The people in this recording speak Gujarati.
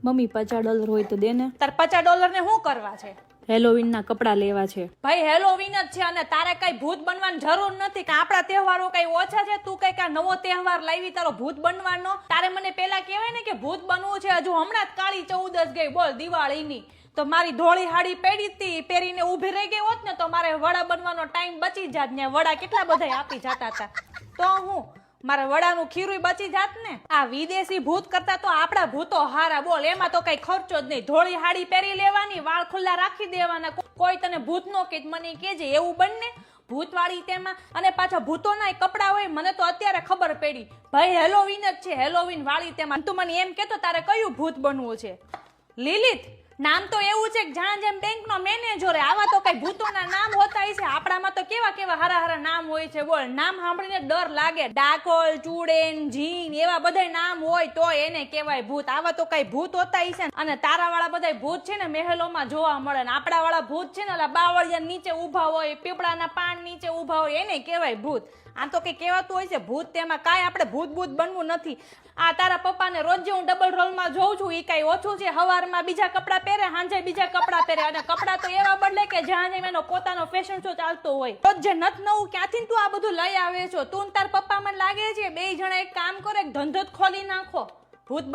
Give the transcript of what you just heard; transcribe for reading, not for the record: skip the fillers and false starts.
મમ્મી $50 હોય તો દે ને. તાર $50 ને શું કરવા છે? હેલોવીન ના કપડા લેવા છે. ભાઈ હેલોવીન જ છે અને તારે કઈ ભૂત બનવાની જરૂર નથી કે આપણા તહેવારો કઈ ઓછા છે. તું કઈ કા નવો તહેવાર લાવી તારો ભૂત બનવાનો? તારે મને પેલા કહેવાય ને કે ભૂત બનવું છે. હજુ હમણાં જ કાળી ચૌદસ ગઈ બોલ દિવાળીની, તો મારી ધોળી હાડી પહેરી હતી પહેરીને ઊભી રહી ગઈ હોત ને તો મારે વડા બનવાનો ટાઈમ બચી જાત ને. વડા કેટલા બધા આપી જતા હતા તો હું મારે વડાનું ખીરું બચી જાત ને. આ વિદેશી ભૂત કરતા તો આપડા ભૂતો હારા બોલ. એમાં તો કઈ ખર્ચો જ નહીં. ધોળી હાડી પહેરી લેવાની, વાળ ખુલ્લા રાખી દેવાના. કોઈ તને ભૂત નો કે મને કેજે એવું બનને ભૂતવાળી તેમાં. અને પાછા ભૂતોના કપડા હોય મને તો અત્યારે ખબર પડી ભાઈ હેલોવીન જ છે. હેલોવીન વાળી તેમાં તું મને એમ કેતો તારે કયું ભૂત બનવું છે? લીલિત નામ તો એવું છે કે જ્યાં જેમ બેંક નો મેનેજર. આવા તો કઈ ભૂતોના નામ હોતા છે? આપણામાં તો કેવા કેવા હારા હારા નામ હોય છે બોલ. નામ સાંભળીને ડર લાગે. ડાકોલ, ચૂડેન, જીન એવા બધા નામ હોય તો એને કહેવાય ભૂત. આવા તો કઈ ભૂત હોતા છે? અને તારા વાળા બધા ભૂત છે ને મહેલોમાં જોવા મળે ને આપડા વાળા ભૂત છે ને બાવળિયા નીચે ઉભા હોય, પીપળાના પાન નીચે ઉભા હોય એને કહેવાય ભૂત. આ તો કઈ કહેવાતું હોય છે ભૂત? તેમાં કાંઈ આપણે ભૂત ભૂત બનવું નથી. આ તારા પપ્પાને રોજ હું ડબલ રોલમાં જોઉં છું, એ કઈ ઓછું છે? હવારમાં બીજા કપડા પહેરે, સાંજે બીજા કપડા પહેરે અને કપડા તો એવા બદલે કે જ્યાં જેમ એનો પોતાનો ફેશન શો ચાલતો હોય. રોજ જે નત નવું ક્યાંથી તું આ બધું લઈ આવે છો? તું તાર પપ્પા મને લાગે છે બે જણા એક કામ કરો, એક ધંધો જ ખોલી નાખો. ભૂત